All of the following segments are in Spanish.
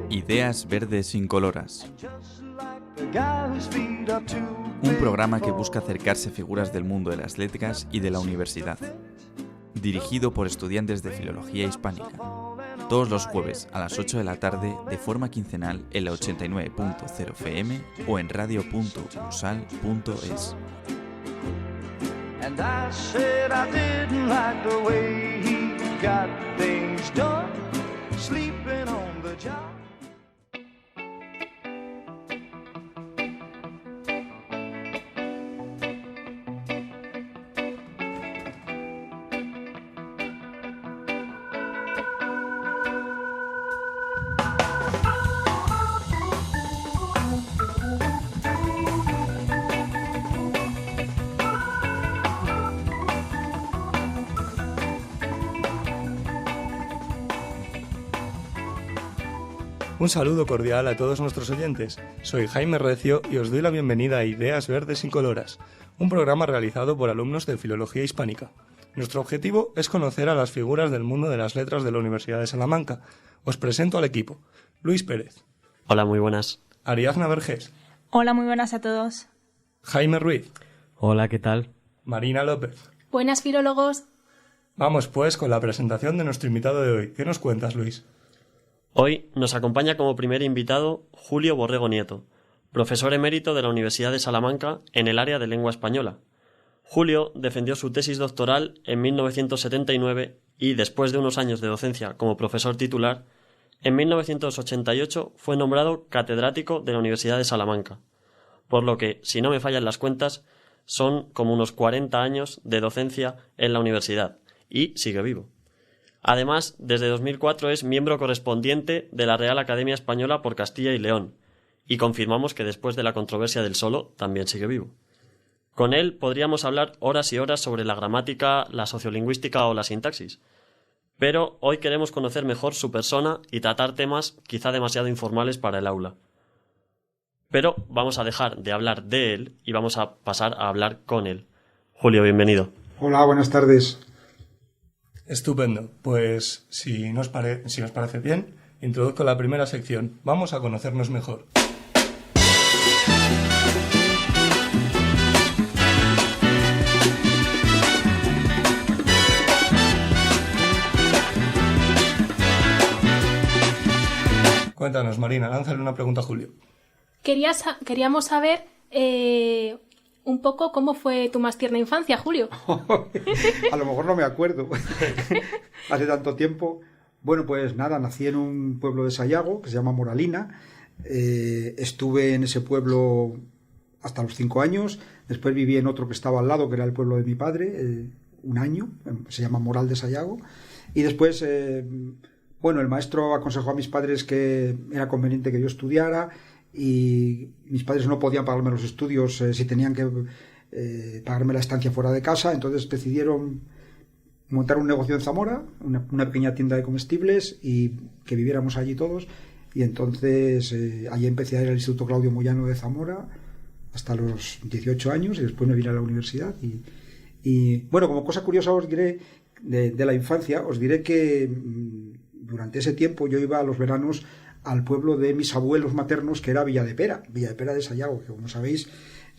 Ideas verdes incoloras. Un programa que busca acercarse a figuras del mundo de las letras y de la universidad. Dirigido por estudiantes de Filología Hispánica. Todos los jueves a las 8 de la tarde de forma quincenal en la 89.0 FM o en radio.usal.es. And I said I didn't like the way he got things done, sleeping on the job. Un saludo cordial a todos nuestros oyentes. Soy Jaime Recio y os doy la bienvenida a Ideas Verdes Incoloras, un programa realizado por alumnos de Filología Hispánica. Nuestro objetivo es conocer a las figuras del mundo de las letras de la Universidad de Salamanca. Os presento al equipo. Luis Pérez. Hola, muy buenas. Ariadna Vergés. Hola, muy buenas a todos. Jaime Ruiz. Hola, ¿qué tal? Marina López. Buenas, filólogos. Vamos pues con la presentación de nuestro invitado de hoy. ¿Qué nos cuentas, Luis? Hoy nos acompaña como primer invitado Julio Borrego Nieto, profesor emérito de la Universidad de Salamanca en el área de lengua española. Julio defendió su tesis doctoral en 1979 y, después de unos años de docencia como profesor titular, en 1988 fue nombrado catedrático de la Universidad de Salamanca, por lo que, si no me fallan las cuentas, son como unos 40 años de docencia en la universidad, y sigue vivo. Además, desde 2004 es miembro correspondiente de la Real Academia Española por Castilla y León, y confirmamos que después de la controversia del solo también sigue vivo. Con él podríamos hablar horas y horas sobre la gramática, la sociolingüística o la sintaxis, pero hoy queremos conocer mejor su persona y tratar temas quizá demasiado informales para el aula. Pero vamos a dejar de hablar de él y vamos a pasar a hablar con él. Julio, bienvenido. Hola, buenas tardes. Estupendo. Pues si os parece bien, introduzco la primera sección. Vamos a conocernos mejor. Cuéntanos, Marina, lánzale una pregunta a Julio. Queríamos saber un poco cómo fue tu más tierna infancia, Julio. A lo mejor no me acuerdo. Hace tanto tiempo. Bueno, pues nada, nací en un pueblo de Sayago que se llama Moralina. Estuve en ese pueblo hasta los 5 años. Después viví en otro que estaba al lado, que era el pueblo de mi padre, un año. Se llama Moral de Sayago. Y después, el maestro aconsejó a mis padres que era conveniente que yo estudiara. Y mis padres no podían pagarme los estudios si tenían que pagarme la estancia fuera de casa, entonces decidieron montar un negocio en Zamora, una pequeña tienda de comestibles y que viviéramos allí todos, y entonces allí empecé a ir al Instituto Claudio Moyano de Zamora hasta los 18 años y después me vine a la universidad y bueno, como cosa curiosa os diré de la infancia, os diré que durante ese tiempo yo iba a los veranos al pueblo de mis abuelos maternos, que era Villa de Pera de Sayago, que como sabéis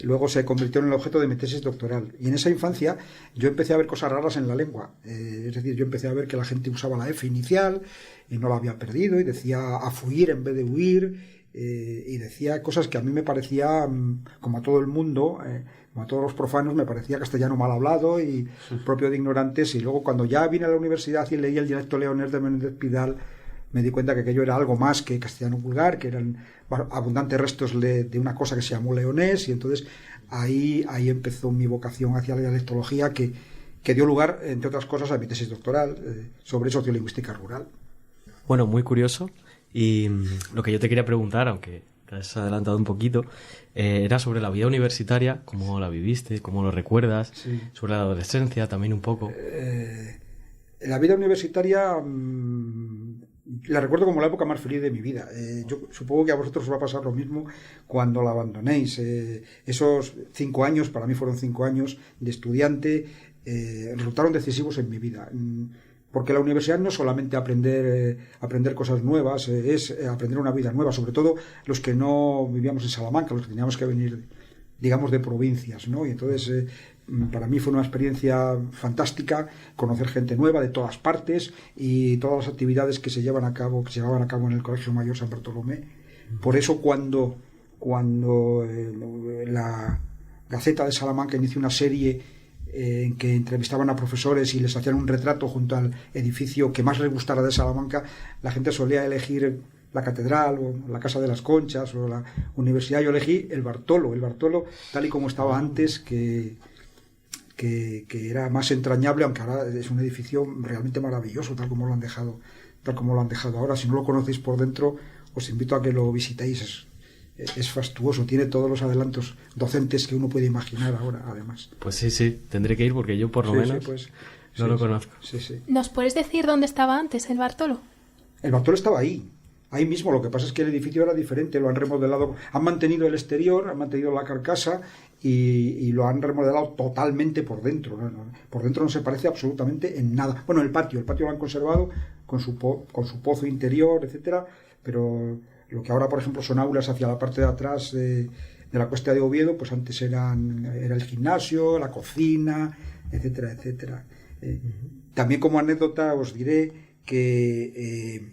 luego se convirtió en el objeto de mi tesis doctoral. Y en esa infancia yo empecé a ver cosas raras en la lengua, es decir, yo empecé a ver que la gente usaba la F inicial y no la había perdido, y decía a fuir en vez de huir, y decía cosas que a mí me parecía, como a todo el mundo, como a todos los profanos, me parecía castellano mal hablado y propio de ignorantes. Y luego cuando ya vine a la universidad y leí el dialecto leonés de Menéndez Pidal, me di cuenta que aquello era algo más que castellano vulgar, que eran abundantes restos de una cosa que se llamó leonés, y entonces ahí empezó mi vocación hacia la dialectología, que dio lugar, entre otras cosas, a mi tesis doctoral sobre sociolingüística rural. Bueno, muy curioso, y lo que yo te quería preguntar, aunque te has adelantado un poquito, era sobre la vida universitaria, cómo la viviste, cómo lo recuerdas, sí. Sobre la adolescencia también un poco. La vida universitaria la recuerdo como la época más feliz de mi vida. Yo supongo que a vosotros os va a pasar lo mismo cuando la abandonéis. Esos 5 años, para mí fueron 5 años de estudiante, resultaron decisivos en mi vida. porque la universidad no es solamente aprender cosas nuevas, es aprender una vida nueva, sobre todo los que no vivíamos en Salamanca, los que teníamos que venir, digamos, de provincias, ¿no? Y entonces para mí fue una experiencia fantástica conocer gente nueva de todas partes y todas las actividades que se llevaban a cabo en el Colegio Mayor San Bartolomé. Por eso cuando la Gaceta de Salamanca inició una serie en que entrevistaban a profesores y les hacían un retrato junto al edificio que más les gustara de Salamanca, la gente solía elegir la catedral o la Casa de las Conchas o la universidad. Yo elegí el Bartolo tal y como estaba antes, que era más entrañable, aunque ahora es un edificio realmente maravilloso tal como lo han dejado ahora. Si no lo conocéis por dentro, os invito a que lo visitéis. Es fastuoso, tiene todos los adelantos docentes que uno puede imaginar ahora, además. Pues sí, tendré que ir porque yo por lo menos no lo conozco. Sí. ¿Nos puedes decir dónde estaba antes el Bartolo? El Bartolo estaba ahí mismo. Lo que pasa es que el edificio era diferente, lo han remodelado, han mantenido el exterior, han mantenido la carcasa y lo han remodelado totalmente por dentro. Por dentro no se parece absolutamente en nada. Bueno, el patio lo han conservado con su pozo interior, etcétera, pero lo que ahora, por ejemplo, son aulas hacia la parte de atrás de la Cuesta de Oviedo, pues antes era el gimnasio, la cocina, etcétera, etcétera. También como anécdota os diré que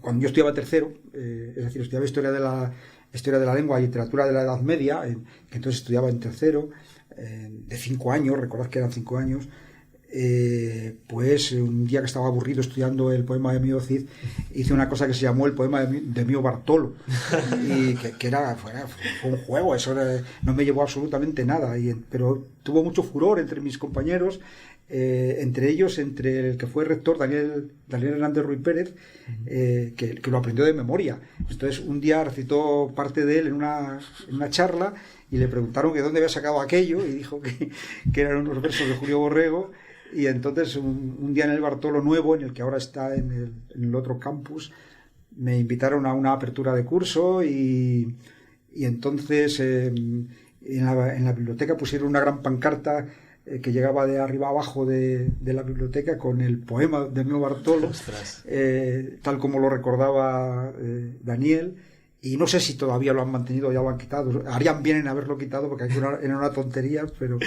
cuando yo estudiaba tercero, es decir, estudiaba historia de la lengua y literatura de la Edad Media, que entonces estudiaba en tercero, de 5 años, recordad que eran 5 años, pues un día que estaba aburrido estudiando el poema de Mío Cid, hice una cosa que se llamó el poema de Mío Bartolo, y que fue un juego, eso no me llevó absolutamente nada, pero tuvo mucho furor entre mis compañeros, entre ellos, entre el que fue rector, Daniel Hernández Ruiz Pérez, que lo aprendió de memoria. Entonces un día recitó parte de él en una charla y le preguntaron que dónde había sacado aquello y dijo que eran unos versos de Julio Borrego. Y entonces un día en el Bartolo nuevo, en el que ahora está en el otro campus, me invitaron a una apertura de curso y entonces en la biblioteca pusieron una gran pancarta que llegaba de arriba abajo de la biblioteca con el poema de Mío Bartolo, tal como lo recordaba Daniel. Y no sé si todavía lo han mantenido o ya lo han quitado. Harían bien en haberlo quitado porque era una tontería, pero...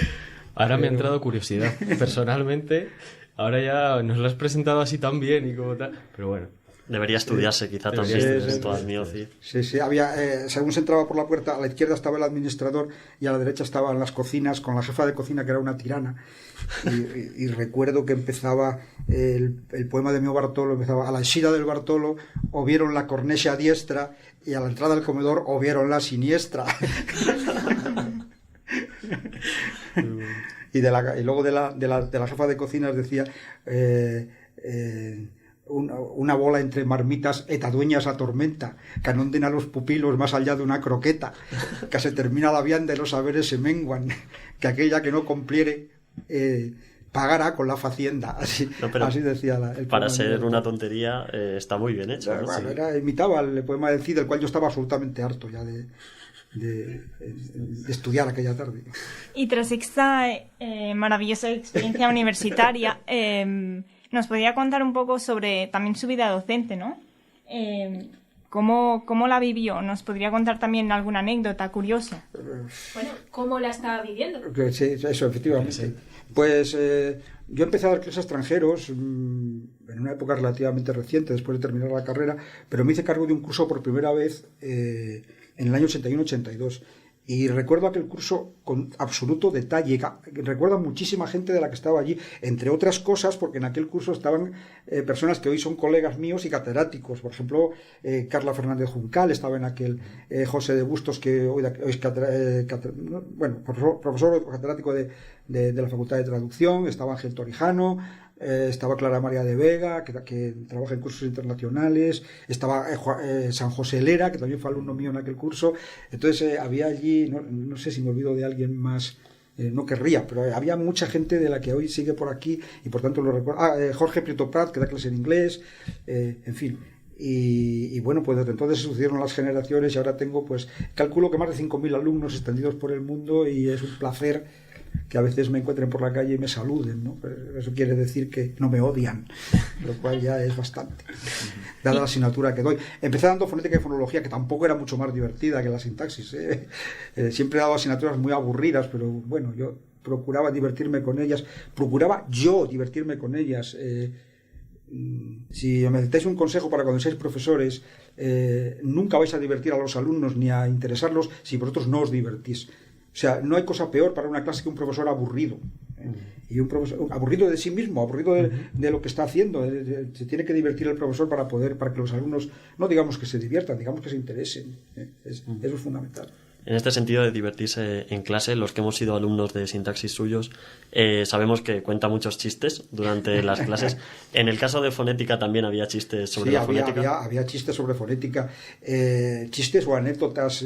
Ahora me ha entrado curiosidad. Personalmente, ahora ya nos lo has presentado así tan bien y como tal. Pero bueno. Debería estudiarse quizá también esto al Mío Cid. Sí, había, según se entraba por la puerta, a la izquierda estaba el administrador y a la derecha estaban las cocinas, con la jefa de cocina que era una tirana. Y recuerdo que empezaba el poema de Mío Bartolo, empezaba: a la eixida del Bartolo o vieron la cornexa a diestra y a la entrada del comedor o vieron la siniestra. Y luego de la jefa de cocinas decía una bola entre marmitas etadueñas a tormenta, que anonden a los pupilos más allá de una croqueta, que se termina la vianda y los saberes se menguan, que aquella que no cumpliere pagará con la facienda. Así decía el para ser una tontería está muy bien hecho, ¿no? Bueno, imitaba el poema del Cid, del cual yo estaba absolutamente harto ya de estudiar aquella tarde. Y tras esta maravillosa experiencia universitaria, nos podría contar un poco sobre también su vida docente, ¿no? ¿Cómo la vivió? ¿Nos podría contar también alguna anécdota curiosa? Bueno, ¿cómo la estaba viviendo? Sí, eso, efectivamente. Sí. Pues yo empecé a dar clases a extranjeros en una época relativamente reciente, después de terminar la carrera, pero me hice cargo de un curso por primera vez en el año 81-82. Y recuerdo aquel curso con absoluto detalle. Recuerdo a muchísima gente de la que estaba allí, entre otras cosas, porque en aquel curso estaban personas que hoy son colegas míos y catedráticos. Por ejemplo, Carla Fernández Juncal estaba en aquel, José de Bustos, que hoy es profesor catedrático de la Facultad de Traducción, estaba Ángel Torijano, estaba Clara María de Vega, que trabaja en cursos internacionales, estaba San José Lera, que también fue alumno mío en aquel curso. Entonces había allí, no sé si me olvido de alguien más, no querría, pero había mucha gente de la que hoy sigue por aquí y por tanto lo recuerdo. Jorge Prieto Prat, que da clase en inglés, en fin. Y bueno, pues desde entonces se sucedieron las generaciones y ahora tengo, pues, calculo que más de 5.000 alumnos extendidos por el mundo, y es un placer que a veces me encuentren por la calle y me saluden, ¿no? Eso quiere decir que no me odian, lo cual ya es bastante, dada la asignatura que doy. Empecé dando fonética y fonología, que tampoco era mucho más divertida que la sintaxis. Siempre he dado asignaturas muy aburridas, pero bueno, yo procuraba divertirme con ellas. Si me necesitáis un consejo para cuando seáis profesores, nunca vais a divertir a los alumnos ni a interesarlos si vosotros no os divertís. O sea, no hay cosa peor para una clase que un profesor aburrido. Y un profesor aburrido de sí mismo, aburrido de lo que está haciendo. Se tiene que divertir el profesor para que los alumnos, no digamos que se diviertan, digamos que se interesen. Eso es fundamental. En este sentido de divertirse en clase, los que hemos sido alumnos de sintaxis suyos, sabemos que cuenta muchos chistes durante las clases. En el caso de fonética también había chistes sobre la fonética. Había chistes sobre fonética, chistes o anécdotas.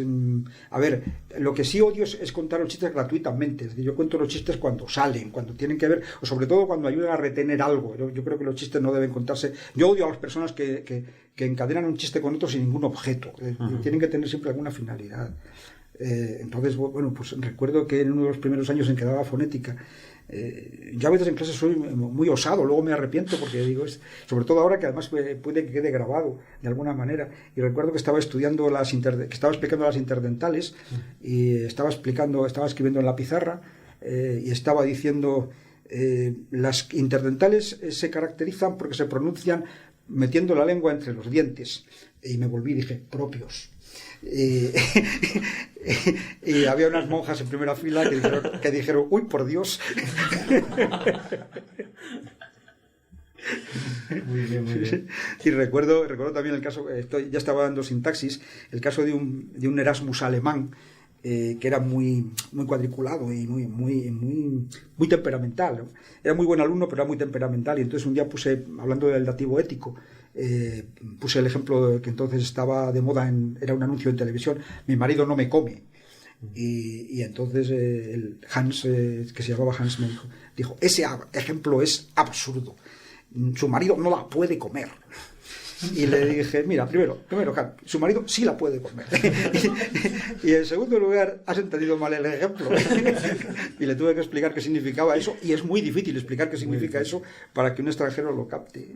A ver, lo que sí odio es contar los chistes gratuitamente. Es decir, yo cuento los chistes cuando salen, cuando tienen que ver, o sobre todo cuando ayudan a retener algo. Yo creo que los chistes no deben contarse. Yo odio a las personas que encadenan un chiste con otro sin ningún objeto. Tienen que tener siempre alguna finalidad. Entonces, bueno, pues recuerdo que en uno de los primeros años en que daba fonética, yo a veces en clase soy muy osado, luego me arrepiento porque digo, sobre todo ahora que además puede que quede grabado de alguna manera. Y recuerdo que estaba explicando las interdentales y estaba escribiendo en la pizarra y estaba diciendo las interdentales se caracterizan porque se pronuncian metiendo la lengua entre los dientes. Y me volví y dije, propios. Y había unas monjas en primera fila que dijeron uy, por Dios. Muy bien, muy bien. Y recuerdo también el caso, ya estaba dando sintaxis, el caso de un Erasmus alemán que era muy cuadriculado y muy temperamental, ¿no? Era muy buen alumno, pero era muy temperamental. Y entonces un día hablando del dativo ético, puse el ejemplo que entonces estaba de moda, era un anuncio en televisión: mi marido no me come. Y entonces el Hans, que se llamaba Hans, me dijo, ese ejemplo es absurdo, su marido no la puede comer. Y le dije, mira, primero, Hans, su marido sí la puede comer. Y en segundo lugar, has entendido mal el ejemplo. Y le tuve que explicar qué significaba eso, y es muy difícil explicar qué significa eso para que un extranjero lo capte.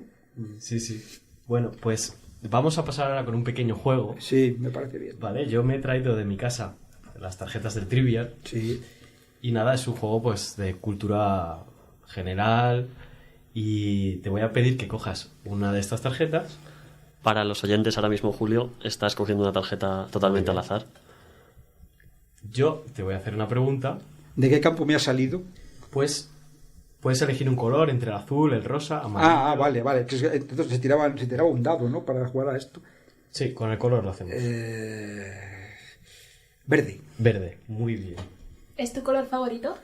Sí. Bueno, pues vamos a pasar ahora con un pequeño juego. Sí, me parece bien. Vale, yo me he traído de mi casa las tarjetas del Trivial. Sí. Y nada, es un juego pues de cultura general. Y te voy a pedir que cojas una de estas tarjetas. Para los oyentes, ahora mismo Julio está escogiendo una tarjeta totalmente al azar. Yo te voy a hacer una pregunta. ¿De qué campo me ha salido? Pues puedes elegir un color entre el azul, el rosa, amarillo. Vale. Entonces se tiraba un dado, ¿no? Para jugar a esto. Sí, con el color lo hacemos. Verde. Muy bien. ¿Es tu color favorito?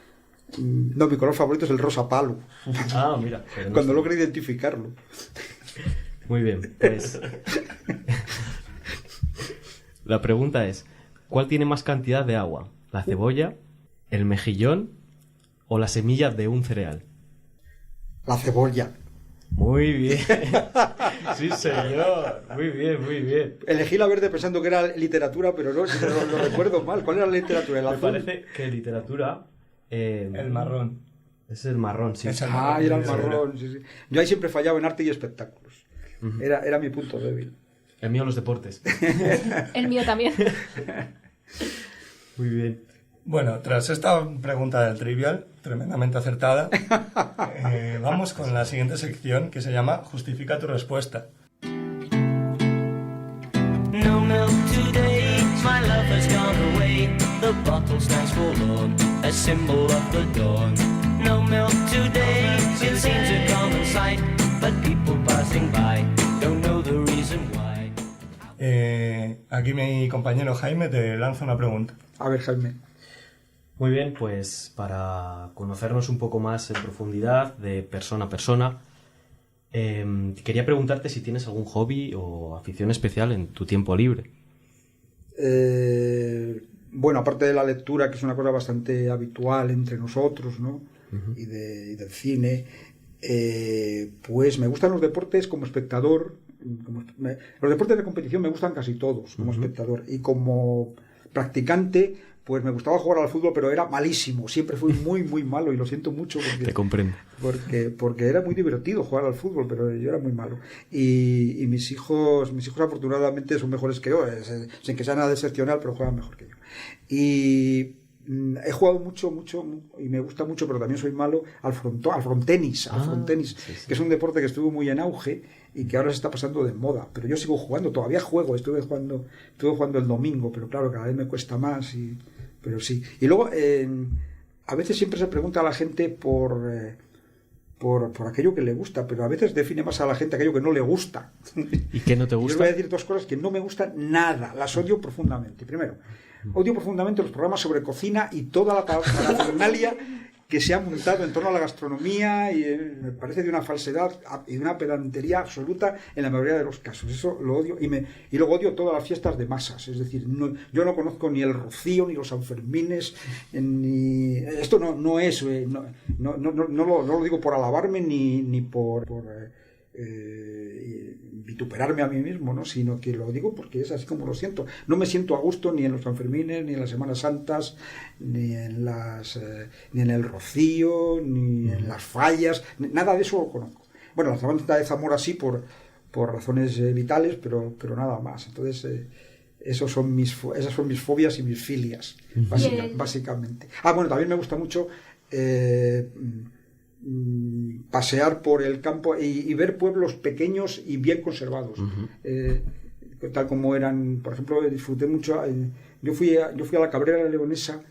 No, mi color favorito es el rosa palo. Ah, mira. Cuando logre identificarlo. Muy bien, pues la pregunta es, ¿cuál tiene más cantidad de agua? ¿La cebolla, el mejillón o la semilla de un cereal? La cebolla. Muy bien. Sí, señor. Muy bien. Elegí la verde pensando que era literatura, pero no, lo recuerdo mal. ¿Cuál era la literatura? ¿El azul? Me parece que literatura... el marrón. Es el marrón, sí. Era el marrón. Sí. Yo ahí siempre fallaba en arte y espectáculos. Era mi punto débil. El mío los deportes. El mío también. Muy bien. Bueno, tras esta pregunta del Trivial, tremendamente acertada, vamos con la siguiente sección que se llama Justifica tu respuesta. No milk today, my love has gone away. The bottle stands forlorn, a symbol of the dawn. No milk today, it seems a common sight, but people passing by don't know the reason why. Aquí mi compañero Jaime te lanza una pregunta. A ver, Jaime. Muy bien, pues para conocernos un poco más en profundidad, de persona a persona, quería preguntarte si tienes algún hobby o afición especial en tu tiempo libre. Bueno, aparte de la lectura, que es una cosa bastante habitual entre nosotros, ¿no? Y del cine, pues me gustan los deportes como espectador. Los deportes de competición me gustan casi todos como espectador, y como practicante pues me gustaba jugar al fútbol, pero era malísimo. Siempre fui muy, muy malo y lo siento mucho porque... Te comprendo. Porque era muy divertido jugar al fútbol, pero yo era muy malo. Y mis hijos afortunadamente son mejores que yo, sin que sea nada excepcional, pero juegan mejor que yo. Y he jugado mucho, y me gusta mucho, pero también soy malo al frontenis, Sí. que es un deporte que estuvo muy en auge y que ahora se está pasando de moda. Pero yo sigo jugando, todavía juego, estuve jugando el domingo, pero claro, cada vez me cuesta más, pero sí. Y luego, a veces siempre se pregunta a la gente por aquello que le gusta, pero a veces define más a la gente aquello que no le gusta. ¿Y qué no te Yo os gusta? voy a decir dos cosas que no me gustan nada, las odio profundamente. Primero, odio profundamente los programas sobre cocina y toda la parafernalia que se ha montado en torno a la gastronomía y me parece de una falsedad y de una pedantería absoluta en la mayoría de los casos. Eso lo odio y luego odio todas las fiestas de masas. Es decir, yo no conozco ni el Rocío, ni los Sanfermines, ni esto no es, no lo digo por alabarme ni por vituperarme a mí mismo, ¿no? Sino que lo digo porque es así como lo siento. No me siento a gusto ni en los Sanfermines, ni en las Semanas Santas, ni en el Rocío, ni en las fallas, nada de eso lo conozco. Bueno, la Semana Santa de Zamora sí por razones vitales, pero nada más. Entonces esas son mis fobias y mis filias, básicamente. Bueno, también me gusta mucho pasear por el campo y ver pueblos pequeños y bien conservados, tal como eran. Por ejemplo, disfruté mucho, yo fui a la Cabrera Leonesa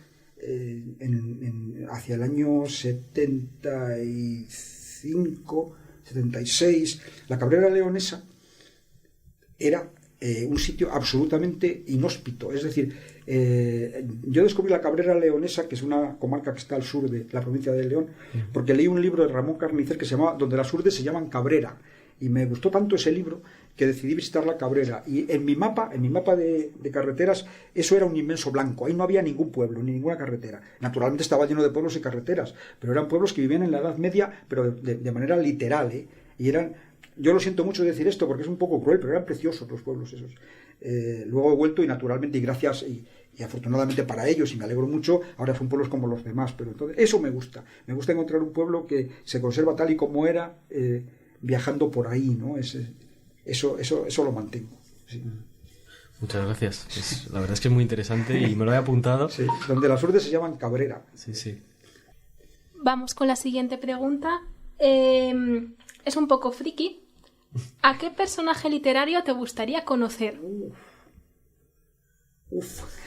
hacia el año 75, 76. La Cabrera Leonesa era un sitio absolutamente inhóspito, es decir, yo descubrí la Cabrera Leonesa, que es una comarca que está al sur de la provincia de León, porque leí un libro de Ramón Carnicer que se llamaba Donde las urdes se llaman Cabrera, y me gustó tanto ese libro que decidí visitar la Cabrera, y en mi mapa de carreteras eso era un inmenso blanco, ahí no había ningún pueblo ni ninguna carretera. Naturalmente estaba lleno de pueblos y carreteras, pero eran pueblos que vivían en la Edad Media, pero de manera literal, y eran... Yo lo siento mucho decir esto porque es un poco cruel, pero eran preciosos los pueblos esos. Luego he vuelto y naturalmente, y gracias y afortunadamente para ellos, y me alegro mucho, ahora son pueblos como los demás. Pero entonces eso me gusta. Me gusta encontrar un pueblo que se conserva tal y como era, viajando por ahí, ¿no? Eso lo mantengo. Sí. Muchas gracias. La verdad es que es muy interesante y me lo he apuntado. Sí, donde las urdes se llaman Cabrera. Sí. Vamos con la siguiente pregunta. Es un poco friki. ¿A qué personaje literario te gustaría conocer?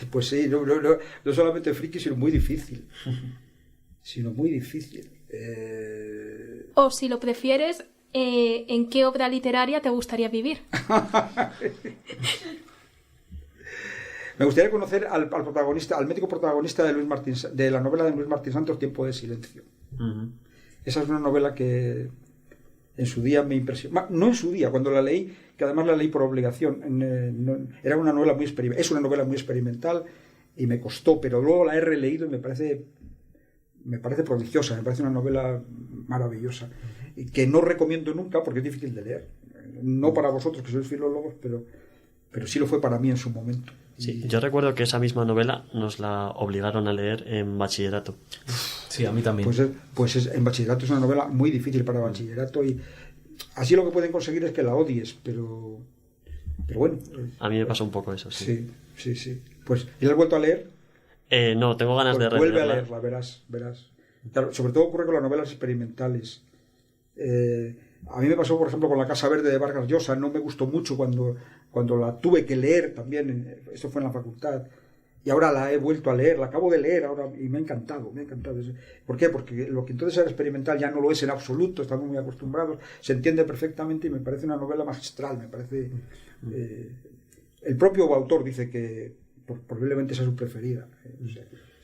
Pues sí, no solamente friki, sino muy difícil. O si lo prefieres, ¿en qué obra literaria te gustaría vivir? Me gustaría conocer al protagonista, al médico protagonista de la novela de Luis Martín Santos, Tiempo de silencio. Esa es una novela que en su día me impresionó. No en su día, cuando la leí, que además la leí por obligación. Era una novela es una novela muy experimental y me costó, pero luego la he releído y me parece prodigiosa, me parece una novela maravillosa y que no recomiendo nunca porque es difícil de leer. No para vosotros que sois filólogos, pero sí lo fue para mí en su momento. Sí, yo recuerdo que esa misma novela nos la obligaron a leer en bachillerato. Sí, a mí también. Pues en bachillerato es una novela muy difícil para bachillerato y así lo que pueden conseguir es que la odies, pero bueno. A mí me pasó un poco eso, sí. Sí. Pues, ¿y la has vuelto a leer? No, tengo ganas de vuelve releerla. a leerla, verás. Claro, sobre todo ocurre con las novelas experimentales. A mí me pasó, por ejemplo, con La Casa Verde de Vargas Llosa. No me gustó mucho cuando la tuve que leer también. Eso fue en la facultad. Y ahora la he vuelto a leer, la acabo de leer ahora y me ha encantado. ¿Por qué? Porque lo que entonces era experimental ya no lo es en absoluto, estamos muy acostumbrados, se entiende perfectamente y me parece una novela magistral, me parece... el propio autor dice que probablemente sea su preferida.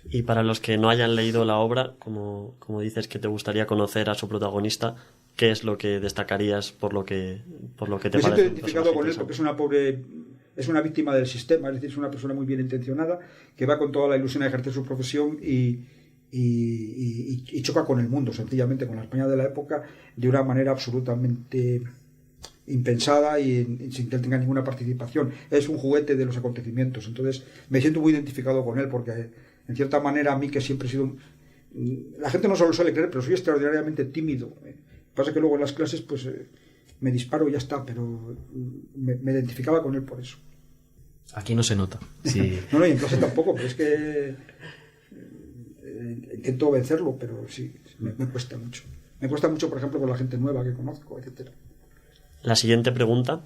Y para los que no hayan leído la obra, como dices que te gustaría conocer a su protagonista, ¿qué es lo que destacarías por lo que te parece? Me siento identificado con él porque es una víctima del sistema, es decir, es una persona muy bien intencionada que va con toda la ilusión a ejercer su profesión y choca con el mundo, sencillamente, con la España de la época, de una manera absolutamente impensada y sin que tenga ninguna participación. Es un juguete de los acontecimientos. Entonces me siento muy identificado con él porque En cierta manera, a mí que siempre he sido... La gente no se lo suele creer, pero soy extraordinariamente tímido. Pasa que luego en las clases pues me disparo y ya está, pero me identificaba con él por eso. Aquí no se nota. Sí. No, y en clase tampoco, pero es que intento vencerlo, pero sí, me cuesta mucho. Me cuesta mucho, por ejemplo, con la gente nueva que conozco, etcétera. La siguiente pregunta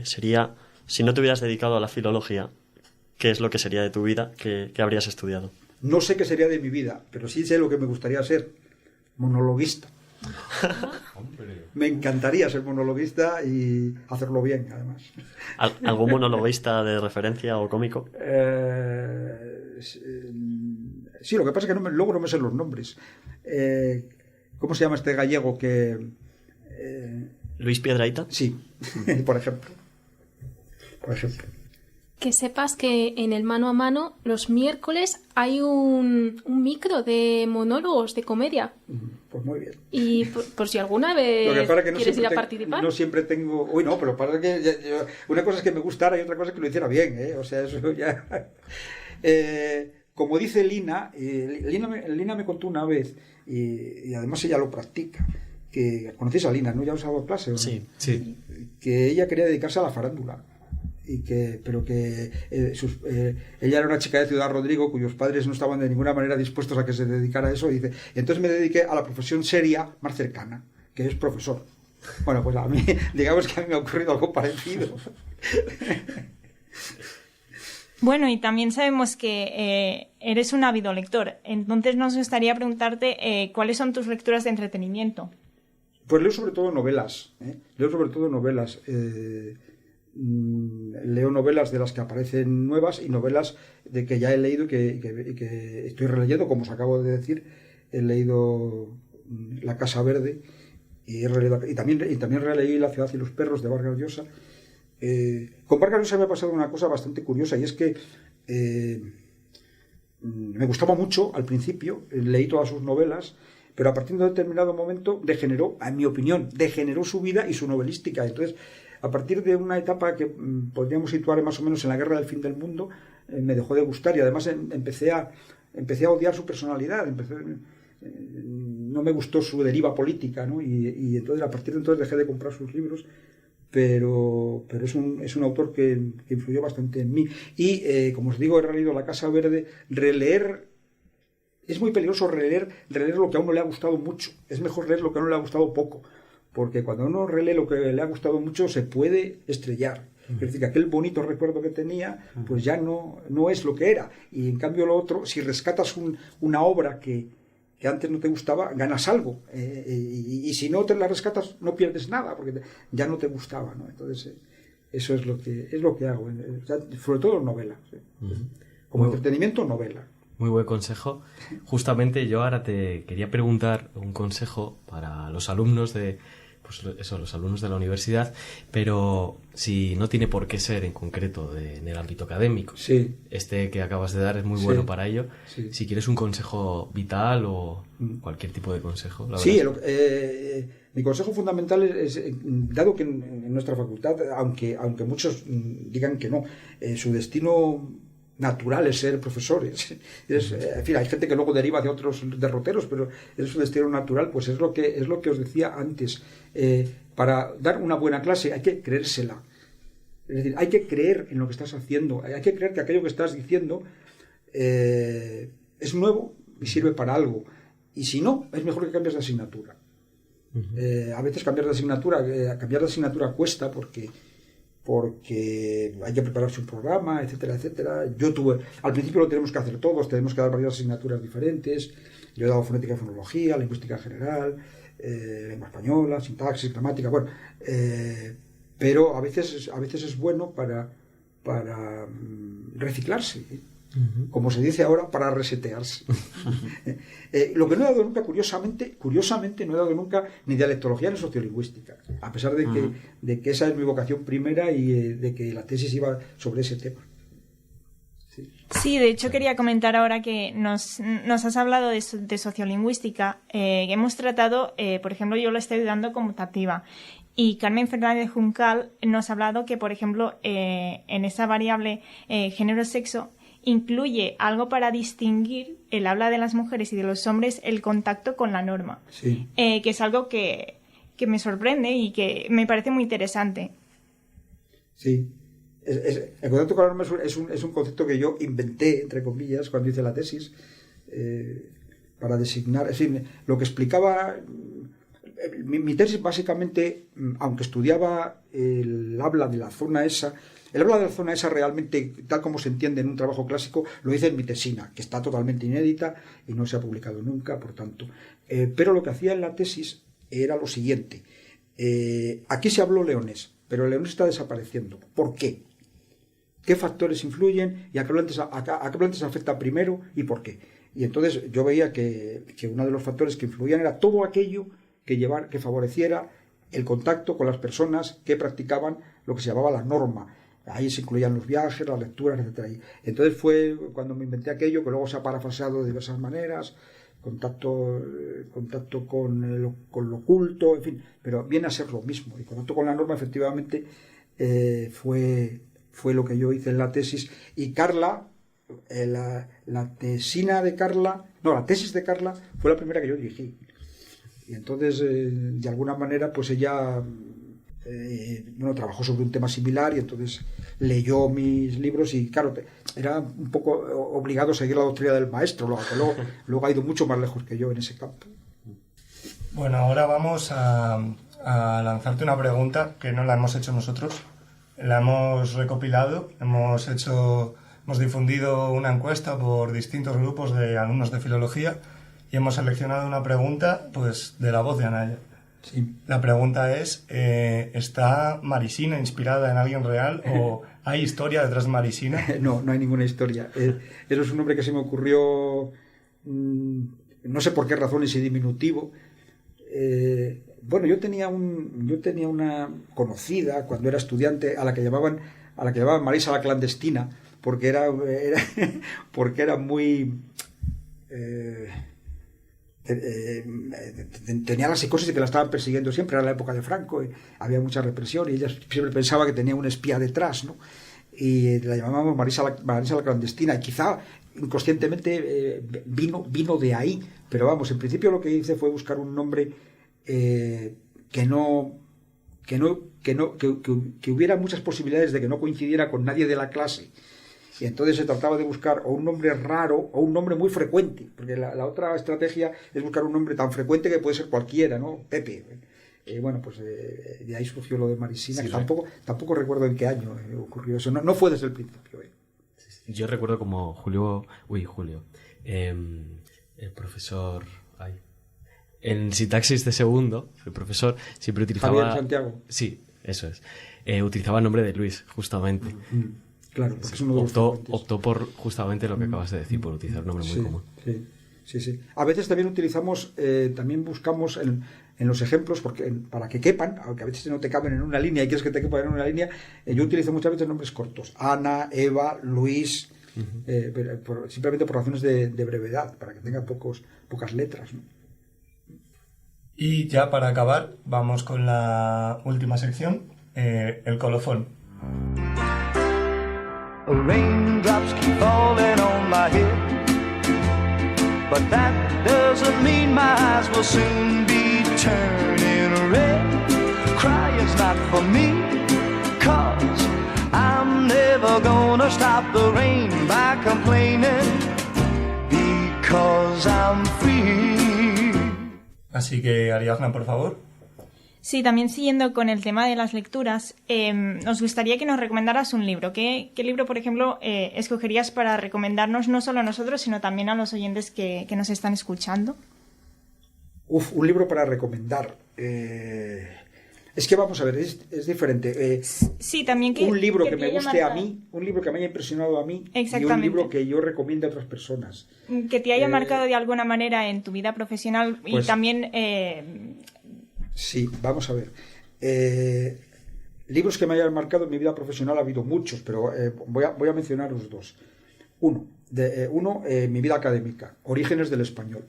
sería, si no te hubieras dedicado a la filología, ¿qué es lo que sería de tu vida? ¿Qué habrías estudiado? No sé qué sería de mi vida, pero sí sé lo que me gustaría ser. Monologuista. Me encantaría ser monologuista y hacerlo bien, además. ¿Algún monologuista de referencia o cómico? Sí, lo que pasa es que luego no me sé los nombres. ¿Cómo se llama este gallego que...? ¿Luis Piedrahita? Sí, por ejemplo. Que sepas que en el Mano a Mano los miércoles hay un micro de monólogos de comedia. Pues muy bien. Y por si alguna vez quieres ir a participar. No siempre tengo... Uy, no, pero para que... una cosa es que me gustara y otra cosa es que lo hiciera bien, ¿eh? O sea, eso ya... como dice Lina, Lina me contó una vez, y además ella lo practica, que... ¿Conocéis a Lina, no? ¿Ya os ha dado clase? Sí, sí. Que ella quería dedicarse a la farándula. Pero que ella era una chica de Ciudad Rodrigo cuyos padres no estaban de ninguna manera dispuestos a que se dedicara a eso, y dice, entonces me dediqué a la profesión seria más cercana, que es profesor. Bueno, pues a mí, digamos que a mí me ha ocurrido algo parecido. Bueno, y también sabemos que eres un ávido lector, entonces nos gustaría preguntarte cuáles son tus lecturas de entretenimiento. Pues leo sobre todo novelas, leo novelas de las que aparecen nuevas y novelas de que ya he leído y que estoy releyendo, como os acabo de decir. He leído La Casa Verde y también releí La Ciudad y los Perros de Vargas Llosa. Con Vargas Llosa me ha pasado una cosa bastante curiosa, y es que me gustaba mucho al principio, leí todas sus novelas, pero a partir de un determinado momento en mi opinión, degeneró su vida y su novelística. Entonces, a partir de una etapa que podríamos situar más o menos en la Guerra del Fin del Mundo, me dejó de gustar, y además empecé a odiar su personalidad. No me gustó su deriva política, ¿no? Y entonces, a partir de entonces, dejé de comprar sus libros, pero es un autor que influyó bastante en mí. Y, como os digo, he releído La Casa Verde. Es muy peligroso releer lo que a uno le ha gustado mucho. Es mejor leer lo que a uno le ha gustado poco, porque cuando uno relee lo que le ha gustado mucho se puede estrellar. Es decir, que aquel bonito recuerdo que tenía pues ya no es lo que era. Y en cambio lo otro, si rescatas una obra que antes no te gustaba, ganas algo. Y si no te la rescatas, no pierdes nada, porque ya no te gustaba, ¿no? Entonces, eso es lo que hago. Sobre todo novela. ¿Sí? Como entretenimiento, novela. Muy buen consejo. Justamente yo ahora te quería preguntar un consejo para los alumnos los alumnos de la universidad, pero si no tiene por qué ser en concreto en el ámbito académico. Sí. Este que acabas de dar es muy bueno para ello. Sí. Si quieres un consejo vital o cualquier tipo de consejo. Sí, mi consejo fundamental es, dado que en nuestra facultad, aunque muchos digan que no, su destino natural es ser profesores. En fin, hay gente que luego deriva de otros derroteros, pero es su destino natural. Pues es lo que os decía antes. Para dar una buena clase hay que creérsela. Es decir, hay que creer en lo que estás haciendo. Hay que creer que aquello que estás diciendo es nuevo y sirve para algo. Y si no, es mejor que cambies de asignatura. A veces cambiar de asignatura cuesta porque hay que prepararse un programa, etcétera, etcétera. Al principio lo tenemos que hacer todos, tenemos que dar varias asignaturas diferentes. Yo he dado fonética y fonología, lingüística general, lengua española, sintaxis, gramática, bueno, pero a veces es bueno para reciclarse, como se dice ahora, para resetearse. Lo que no he dado nunca, curiosamente no he dado nunca ni dialectología ni sociolingüística, a pesar de que esa es mi vocación primera y de que la tesis iba sobre ese tema. Sí, de hecho quería comentar ahora que nos has hablado de sociolingüística, que hemos tratado, por ejemplo, yo lo estoy dando como optativa, y Carmen Fernández Juncal nos ha hablado que, por ejemplo, en esa variable género-sexo, incluye algo para distinguir el habla de las mujeres y de los hombres, el contacto con la norma, Sí. Que es algo que me sorprende y que me parece muy interesante. Sí. El contacto con la norma es un concepto que yo inventé, entre comillas, cuando hice la tesis, para designar, es decir, lo que explicaba. Mi tesis básicamente, aunque estudiaba el habla de la zona esa, el habla de la zona esa realmente, tal como se entiende en un trabajo clásico, lo hice en mi tesina, que está totalmente inédita y no se ha publicado nunca, por tanto. Pero lo que hacía en la tesis era lo siguiente. Aquí se habló leonés, pero el leonés está desapareciendo. ¿Por qué? ¿Qué factores influyen y a qué plantas afecta primero y por qué? Y entonces yo veía que uno de los factores que influían era todo aquello que favoreciera el contacto con las personas que practicaban lo que se llamaba la norma. Ahí se incluían los viajes, las lecturas, etc. Entonces fue cuando me inventé aquello, que luego se ha parafraseado de diversas maneras, contacto con lo oculto, en fin, pero viene a ser lo mismo. El contacto con la norma, efectivamente, fue lo que yo hice en la tesis. Y Carla, la tesis de Carla fue la primera que yo dirigí. Y entonces, de alguna manera, pues ella trabajó sobre un tema similar y entonces leyó mis libros y, claro, era un poco obligado a seguir la doctrina del maestro, luego ha ido mucho más lejos que yo en ese campo. Bueno, ahora vamos a lanzarte una pregunta que no la hemos hecho nosotros, la hemos recopilado, hemos difundido una encuesta por distintos grupos de alumnos de filología y hemos seleccionado una pregunta pues de la voz de Anaya. Sí. La pregunta es, ¿está Marisina inspirada en alguien real o hay historia detrás de Marisina? No hay ninguna historia. Eso es un nombre que se me ocurrió, no sé por qué razón, ese diminutivo. Bueno, yo tenía una conocida cuando era estudiante a la que llamaban Marisa la clandestina, porque era muy tenía la psicosis de que la estaban persiguiendo siempre. Era la época de Franco y había mucha represión y ella siempre pensaba que tenía un espía detrás, ¿no? Y la llamábamos Marisa la clandestina, y quizá inconscientemente vino de ahí, pero vamos, en principio lo que hice fue buscar un nombre que hubiera muchas posibilidades de que no coincidiera con nadie de la clase. Y entonces se trataba de buscar o un nombre raro o un nombre muy frecuente, porque la otra estrategia es buscar un nombre tan frecuente que puede ser cualquiera, ¿no? Pepe. Bueno, pues de ahí surgió lo de Marisina, sí, que tampoco recuerdo en qué año ocurrió eso. No fue desde el principio. Yo recuerdo como el profesor... En sintaxis de segundo, el profesor siempre utilizaba... Javier Santiago. Sí, eso es. Utilizaba el nombre de Luis, justamente. Claro, porque es uno de los optó por justamente lo que acabas de decir, por utilizar un nombre muy común. Sí. A veces también buscamos en los ejemplos, para que quepan, aunque a veces no te caben en una línea y quieres que te quepan en una línea, yo utilizo muchas veces nombres cortos. Ana, Eva, Luis, simplemente por razones de brevedad, para que tenga pocas letras, ¿no? Y ya para acabar, vamos con la última sección, el colofón. Raindrops keep falling on my head, but that doesn't mean my eyes will soon be turning red. Crying's not for me, 'cause I'm never gonna stop the rain by complaining, because I'm free. Así que, Ariadna, por favor. Sí, también siguiendo con el tema de las lecturas, nos gustaría que nos recomendaras un libro. ¿Qué libro, por ejemplo, escogerías para recomendarnos no solo a nosotros, sino también a los oyentes que nos están escuchando? Un libro para recomendar. Es que vamos a ver, es diferente. Sí, también un libro que me guste a mí, un libro que me haya impresionado a mí, y un libro que yo recomiende a otras personas. Que te haya marcado de alguna manera en tu vida profesional y también... Sí, vamos a ver. Libros que me hayan marcado en mi vida profesional ha habido muchos, pero voy a mencionaros dos. Uno, mi vida académica, Orígenes del Español.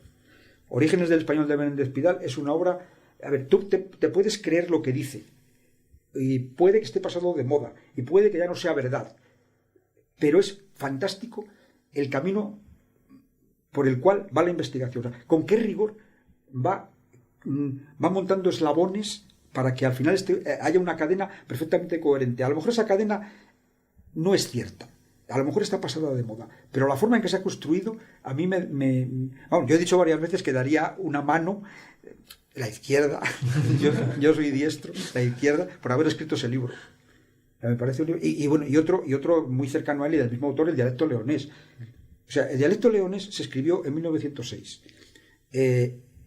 Orígenes del Español de Menéndez Pidal es una obra... A ver, tú te puedes creer lo que dice y puede que esté pasado de moda y puede que ya no sea verdad, pero es fantástico el camino por el cual va la investigación. O sea, con qué rigor va montando eslabones para que al final haya una cadena perfectamente coherente. A lo mejor esa cadena no es cierta, a lo mejor está pasada de moda, pero la forma en que se ha construido, a mí Vamos, yo he dicho varias veces que daría una mano, la izquierda, yo soy diestro, la izquierda, por haber escrito ese libro. Me parece un libro. Y otro muy cercano a él y del mismo autor, el dialecto leonés. O sea, el dialecto leonés se escribió en 1906.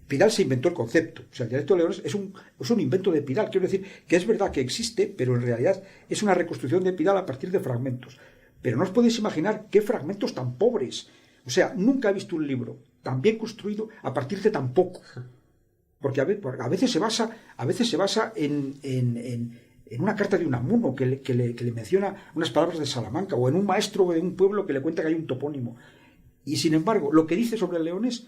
Pidal se inventó el concepto. O sea, el dialecto leonés es un invento de Pidal. Quiero decir que es verdad que existe, pero en realidad es una reconstrucción de Pidal a partir de fragmentos. Pero no os podéis imaginar qué fragmentos tan pobres. O sea, nunca he visto un libro tan bien construido a partir de tan poco. Porque a veces se basa en una carta de Unamuno que le menciona unas palabras de Salamanca, o en un maestro de un pueblo que le cuenta que hay un topónimo. Y sin embargo, lo que dice sobre el leonés